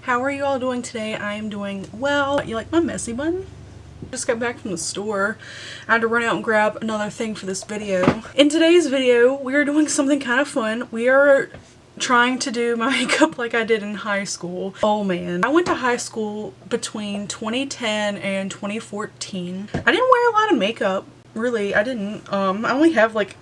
How are you all doing today? I am doing well. You like my messy bun? Just got back from the store. I had to run out and grab another thing for this video. In today's video, we are doing something kind of fun. We are trying to do my makeup like I did in high school. Oh man. I went to high school between 2010 and 2014. I didn't wear a lot of makeup. Really, I didn't. I only have like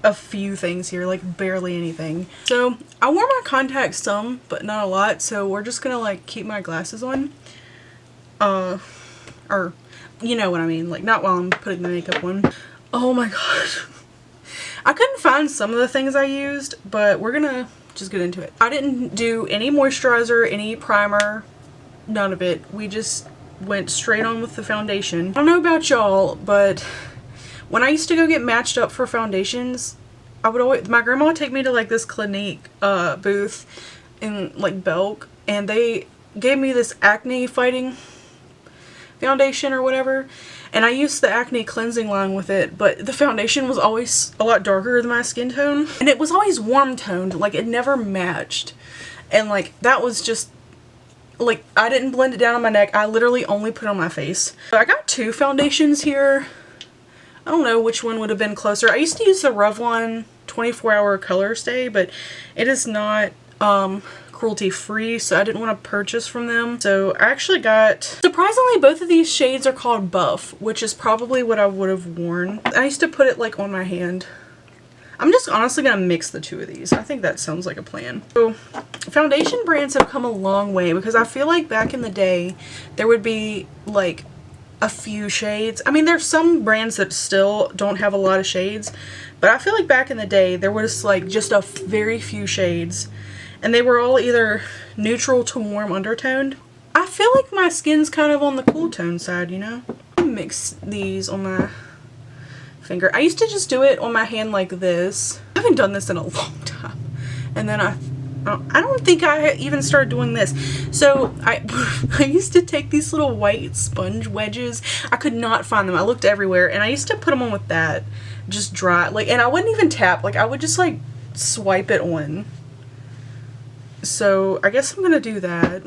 a few things here, like barely anything. So I wore my contacts some, but not a lot, so we're just gonna like keep my glasses on. Or you know what I mean, like not while I'm putting the makeup on. Oh my gosh. I couldn't find some of the things I used, but we're gonna just get into it. I didn't do any moisturizer, any primer, none of it. We just went straight on with the foundation. I don't know about y'all, but when I used to go get matched up for foundations, my grandma would take me to like this Clinique booth in like Belk, and they gave me this acne fighting foundation or whatever, and I used the acne cleansing line with it, but the foundation was always a lot darker than my skin tone, and it was always warm toned, like it never matched, and like that was just like, I didn't blend it down on my neck. I literally only put it on my face. So I got two foundations here. I don't know which one would have been closer. I used to use the Revlon 24-hour color stay, but it is not cruelty free, so I didn't want to purchase from them. So I actually got, surprisingly, both of these shades are called Buff, which is probably what I would have worn. I used to put it like on my hand. I'm just honestly gonna mix the two of these. I think that sounds like a plan. So foundation brands have come a long way, because I feel like back in the day there would be like a few shades. I mean, there's some brands that still don't have a lot of shades, but I feel like back in the day there was like just a very few shades, and they were all either neutral to warm undertoned. I feel like my skin's kind of on the cool tone side, you know? I mix these on my finger. I used to just do it on my hand like this. I haven't done this in a long time. And then I don't think I even started doing this. So I used to take these little white sponge wedges. I could not find them. I looked everywhere, and I used to put them on with that, just dry, like, and I wouldn't even tap, like I would just like swipe it on. So I guess I'm gonna do that.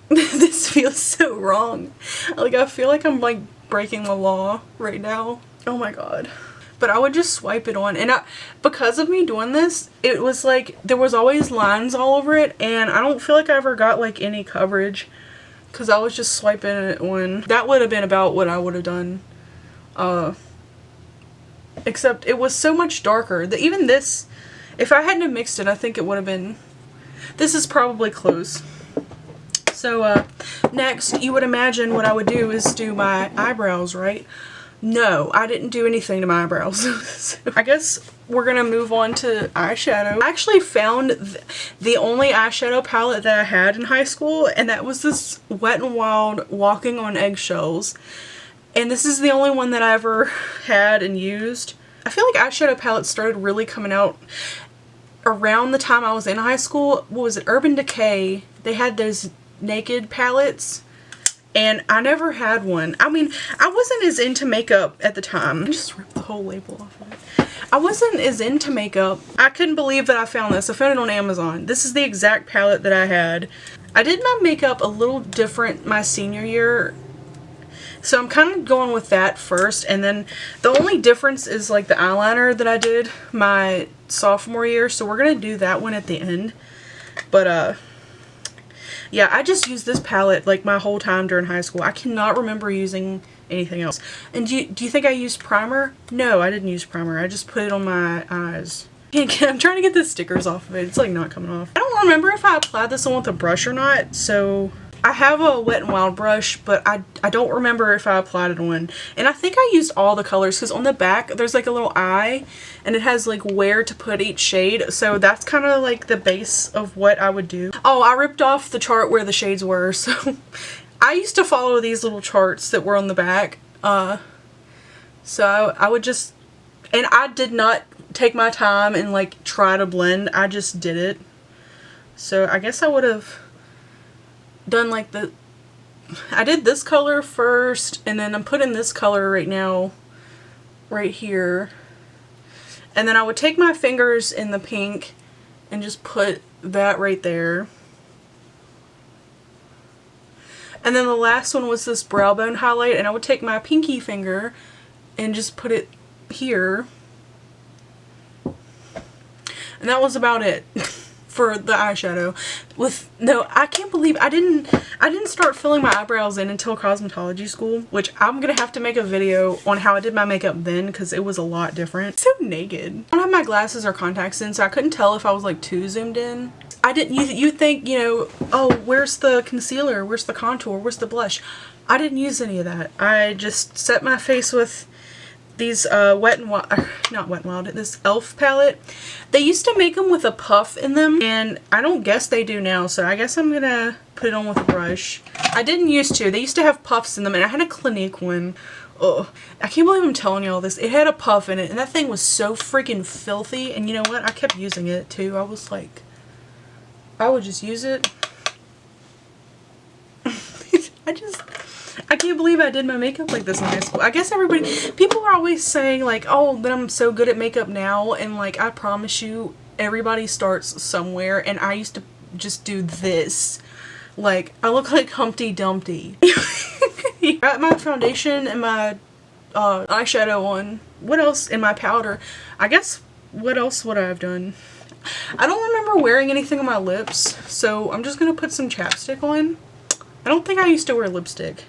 This feels so wrong. Like I feel like I'm like breaking the law right now. Oh my god. But I would just swipe it on, and because of me doing this, it was like there was always lines all over it, and I don't feel like I ever got like any coverage because I was just swiping it on. That would have been about what I would have done, except it was so much darker that even this, if I hadn't have mixed it, I think it would have been, this is probably close. So next, you would imagine what I would do is do my eyebrows, right? No, I didn't do anything to my eyebrows. So I guess we're gonna move on to eyeshadow. I actually found the only eyeshadow palette that I had in high school, and that was this Wet n Wild Walking on Eggshells. And this is the only one that I ever had and used. I feel like eyeshadow palettes started really coming out around the time I was in high school. What was it? Urban Decay. They had those naked palettes, and I never had one. I mean, I wasn't as into makeup at the time. I just ripped the whole label off of it. I wasn't as into makeup. I couldn't believe that I found this. I found it on Amazon. This is the exact palette that I had. I did my makeup a little different my senior year, so I'm kind of going with that first, and then the only difference is like the eyeliner that I did my sophomore year, so we're gonna do that one at the end. But yeah, I just used this palette like my whole time during high school. I cannot remember using anything else. And do you think I used primer? No, I didn't use primer. I just put it on my eyes. I'm trying to get the stickers off of it. It's like not coming off. I don't remember if I applied this on with a brush or not, so I have a Wet n Wild brush, but I don't remember if I applied it on. And I think I used all the colors, because on the back there's like a little eye, and it has like where to put each shade. So that's kind of like the base of what I would do. Oh, I ripped off the chart where the shades were. So I used to follow these little charts that were on the back. So I would just, and I did not take my time and like try to blend. I just did it. So I guess I would have done like I did this color first, and then I'm putting this color right now right here, and then I would take my fingers in the pink and just put that right there. And then the last one was this brow bone highlight, and I would take my pinky finger and just put it here. And that was about it for the eyeshadow. I can't believe I didn't start filling my eyebrows in until cosmetology school, which I'm gonna have to make a video on how I did my makeup then because it was a lot different. So naked. I don't have my glasses or contacts in, so I couldn't tell if I was like too zoomed in. I didn't, you think, you know, oh, where's the concealer? Where's the contour? Where's the blush? I didn't use any of that. I just set my face with these Wet n Wild, not Wet n Wild, this e.l.f. palette. They used to make them with a puff in them, and I don't guess they do now, so I guess I'm gonna put it on with a brush. I didn't used to. They used to have puffs in them, and I had a Clinique one. Oh, I can't believe I'm telling you all this. It had a puff in it, and that thing was so freaking filthy, and you know what? I kept using it, too. I was like, I would just use it. I can't believe I did my makeup like this in high school. I guess people are always saying like, oh, that I'm so good at makeup now, and like, I promise you, everybody starts somewhere, and I used to just do this. Like, I look like Humpty Dumpty. I got my foundation and my eyeshadow on. What else? And my powder. I guess, what else would I have done? I don't remember wearing anything on my lips, so I'm just gonna put some chapstick on. I don't think I used to wear lipstick.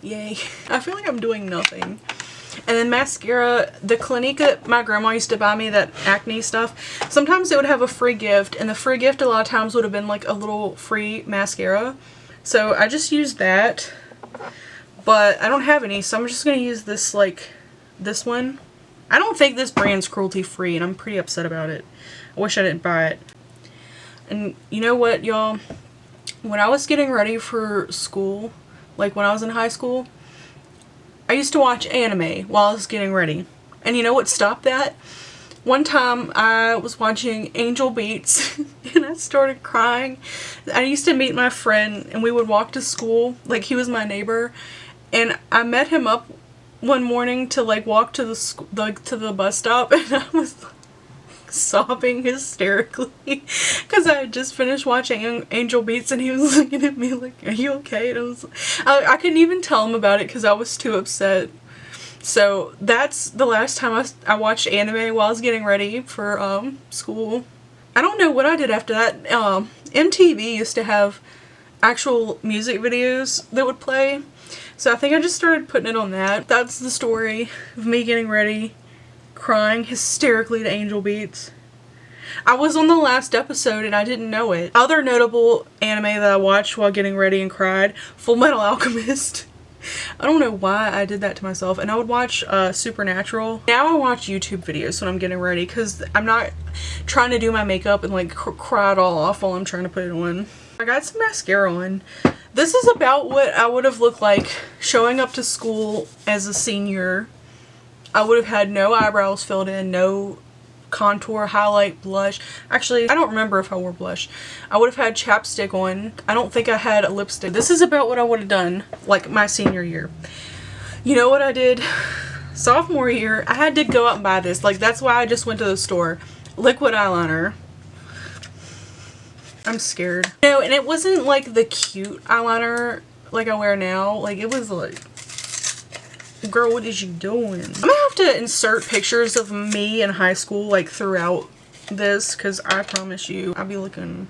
Yay. I feel like I'm doing nothing. And then mascara, the Clinique that my grandma used to buy me, that acne stuff, sometimes it would have a free gift, and the free gift a lot of times would have been like a little free mascara. So I just used that, but I don't have any, so I'm just going to use this, like, this one. I don't think this brand's cruelty free, and I'm pretty upset about it. I wish I didn't buy it. And you know what, y'all? When I was getting ready for school, like when I was in high school, I used to watch anime while I was getting ready. And you know what stopped that? One time I was watching Angel Beats and I started crying. I used to meet my friend and we would walk to school, like he was my neighbor, and I met him up one morning to like walk to the bus stop, and I was sobbing hysterically because I had just finished watching Angel Beats, and he was looking at me like, are you okay? And I couldn't even tell him about it because I was too upset. So that's the last time I watched anime while I was getting ready for school. I don't know what I did after that. MTV used to have actual music videos that would play, so I think I just started putting it on that. That's the story of me getting ready, crying hysterically to Angel Beats. I was on the last episode and I didn't know it. Other notable anime that I watched while getting ready and cried, Full Metal Alchemist. I don't know why I did that to myself. And I would watch Supernatural. Now I watch YouTube videos when I'm getting ready because I'm not trying to do my makeup and like cry it all off while I'm trying to put it on. I got some mascara on. This is about what I would have looked like showing up to school as a senior. I would have had no eyebrows filled in, no contour, highlight, blush. Actually, I don't remember if I wore blush. I would have had chapstick on. I don't think I had a lipstick. This is about what I would have done, like, my senior year. You know what I did? Sophomore year, I had to go out and buy this. Like, that's why I just went to the store. Liquid eyeliner. I'm scared. No, and it wasn't, like, the cute eyeliner like I wear now. Like, it was, like... Girl, what is you doing? I'm gonna have to insert pictures of me in high school, like, throughout this, because I promise you, I'll be looking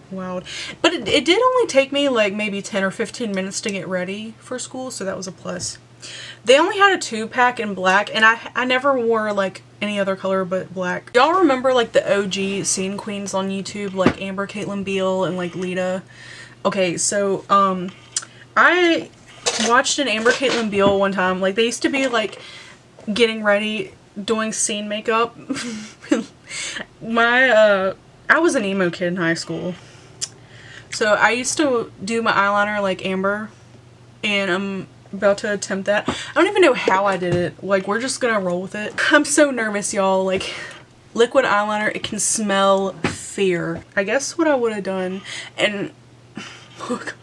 wild. But it did only take me, like, maybe 10 or 15 minutes to get ready for school, so that was a plus. They only had a 2-pack in black, and I never wore, like, any other color but black. Y'all remember, like, the OG scene queens on YouTube, like Amber, Caitlin Beale, and, like, Lita? Okay, so, I watched an Amber Caitlin Beale one time. Like, they used to be like getting ready, doing scene makeup. I was an emo kid in high school, so I used to do my eyeliner like Amber, and I'm about to attempt that. I don't even know how I did it. Like, we're just gonna roll with it. I'm so nervous, y'all. Like, liquid eyeliner, it can smell fear. I guess what I would have done, and oh God,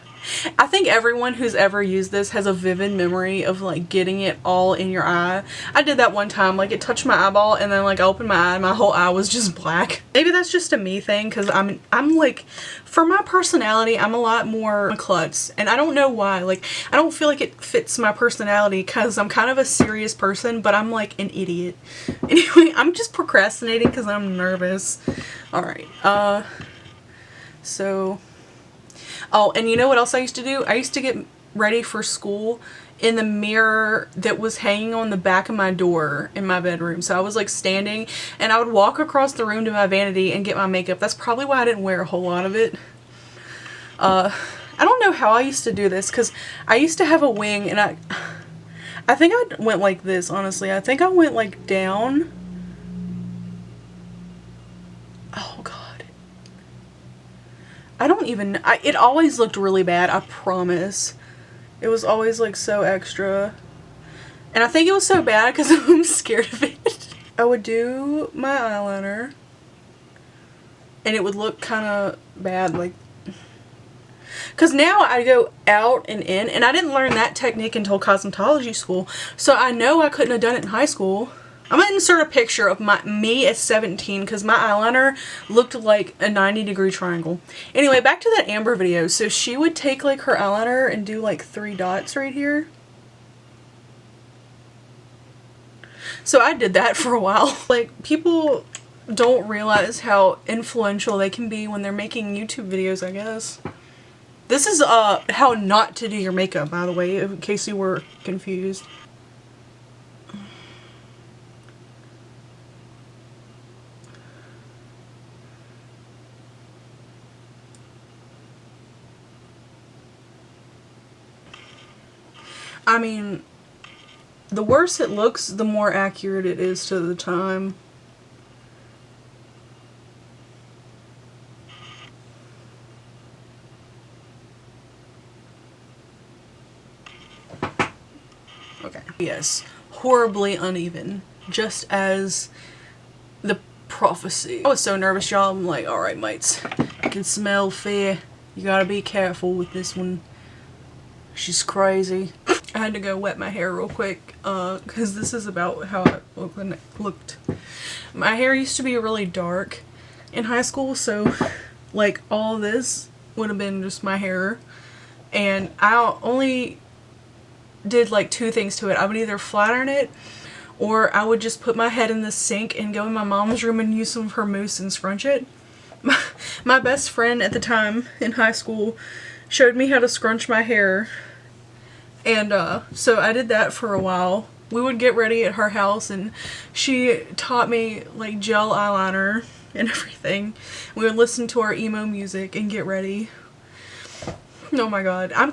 I think everyone who's ever used this has a vivid memory of like getting it all in your eye. I did that one time, like it touched my eyeball and then like I opened my eye and my whole eye was just black. Maybe that's just a me thing because I'm like, for my personality, I'm a lot more klutz, and I don't know why. Like, I don't feel like it fits my personality because I'm kind of a serious person, but I'm like an idiot. Anyway, I'm just procrastinating because I'm nervous. Alright, so... Oh, and you know what else I used to do? I used to get ready for school in the mirror that was hanging on the back of my door in my bedroom. So I was like standing and I would walk across the room to my vanity and get my makeup. That's probably why I didn't wear a whole lot of it. I don't know how I used to do this because I used to have a wing and I think I went like this, honestly. I think I went like down. Oh God. I don't even, it always looked really bad, I promise. It was always like so extra. And I think it was so bad because I'm scared of it. I would do my eyeliner and it would look kind of bad, like, because now I go out and in, and I didn't learn that technique until cosmetology school, so I know I couldn't have done it in high school. I'm going to insert a picture of me at 17 because my eyeliner looked like a 90-degree triangle. Anyway, back to that Amber video. So she would take like her eyeliner and do like 3 dots right here. So I did that for a while. Like, people don't realize how influential they can be when they're making YouTube videos, I guess. This is how not to do your makeup, by the way, in case you were confused. I mean, the worse it looks, the more accurate it is to the time. Okay. Yes, horribly uneven, just as the prophecy. I was so nervous, y'all. I'm like, alright, mates, I can smell fear. You gotta be careful with this one. She's crazy. I had to go wet my hair real quick because this is about how I looked. My hair used to be really dark in high school, so like all this would have been just my hair, and I only did like 2 things to it. I would either flat iron it or I would just put my head in the sink and go in my mom's room and use some of her mousse and scrunch it. My best friend at the time in high school showed me how to scrunch my hair. And so I did that for a while. We would get ready at her house and she taught me like gel eyeliner and everything. We would listen to our emo music and get ready. Oh my god. I've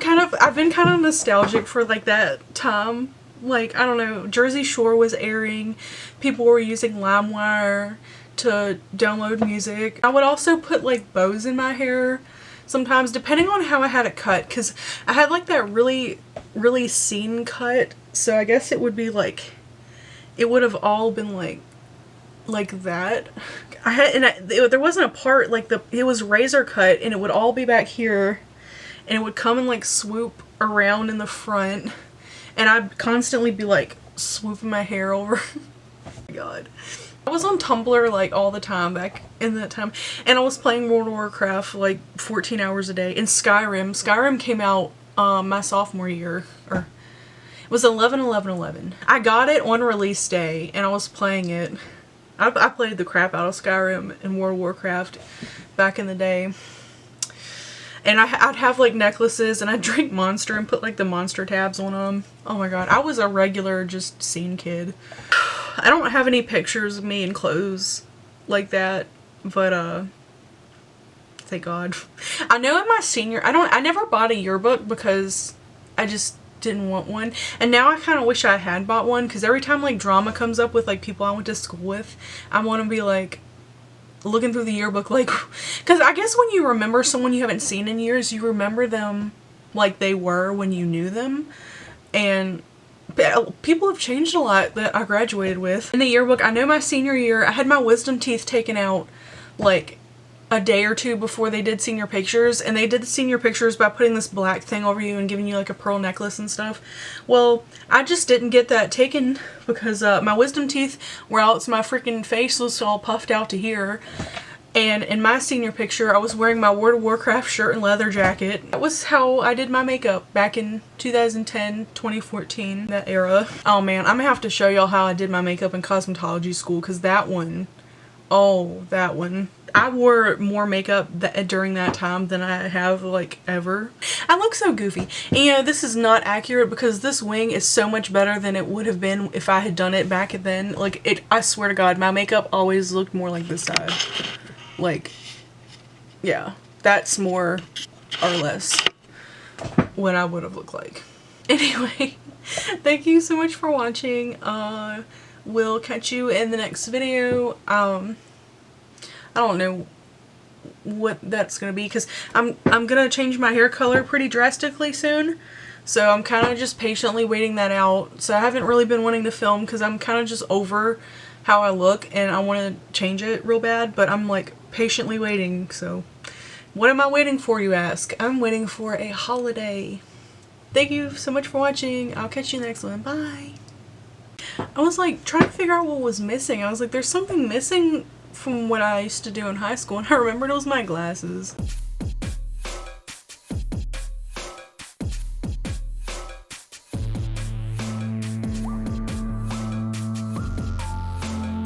been kind of nostalgic for like that time. Like, I don't know, Jersey Shore was airing. People were using LimeWire to download music. I would also put like bows in my hair sometimes, depending on how I had it cut, because I had like that really scene cut, so I guess it would be like, it would have all been like that. There wasn't a part like it was razor cut and it would all be back here and it would come and like swoop around in the front and I'd constantly be like swooping my hair over. Oh my god. I was on Tumblr like all the time back in that time, and I was playing World of Warcraft like 14 hours a day. And Skyrim came out my sophomore year, or it was 11/11/11. I got it on release day and I was playing it. I played the crap out of Skyrim and World of Warcraft back in the day. And I'd have like necklaces and I'd drink Monster and put like the Monster tabs on them. Oh my god, I was a regular just scene kid. I don't have any pictures of me in clothes like that, but thank god. I know in my senior, I never bought a yearbook because I just didn't want one, and now I kind of wish I had bought one, because every time like drama comes up with like people I went to school with, I want to be like looking through the yearbook, like, because I guess when you remember someone you haven't seen in years, you remember them like they were when you knew them, and people have changed a lot that I graduated with. In the yearbook, I know my senior year, I had my wisdom teeth taken out like a day or two before they did senior pictures, and they did the senior pictures by putting this black thing over you and giving you like a pearl necklace and stuff. Well, I just didn't get that taken because my wisdom teeth were out, so my freaking face was all puffed out to here. And in my senior picture, I was wearing my World of Warcraft shirt and leather jacket. That was how I did my makeup back in 2010, 2014, that era. Oh man, I'm gonna have to show y'all how I did my makeup in cosmetology school, because that one, oh, that one. I wore more makeup during that time than I have, like, ever. I look so goofy. And, you know, this is not accurate because this wing is so much better than it would have been if I had done it back then. Like, I swear to God, my makeup always looked more like this side. Like, yeah, that's more or less what I would have looked like. Anyway, thank you so much for watching. We'll catch you in the next video. I don't know what that's gonna be because I'm gonna change my hair color pretty drastically soon. So I'm kind of just patiently waiting that out. So I haven't really been wanting to film because I'm kind of just over how I look and I want to change it real bad, but I'm like patiently waiting. So what am I waiting for, you ask? I'm waiting for a holiday. Thank you so much for watching. I'll catch you in the next one. Bye. I was like trying to figure out what was missing. I was like, there's something missing from what I used to do in high school, and I remembered it was my glasses.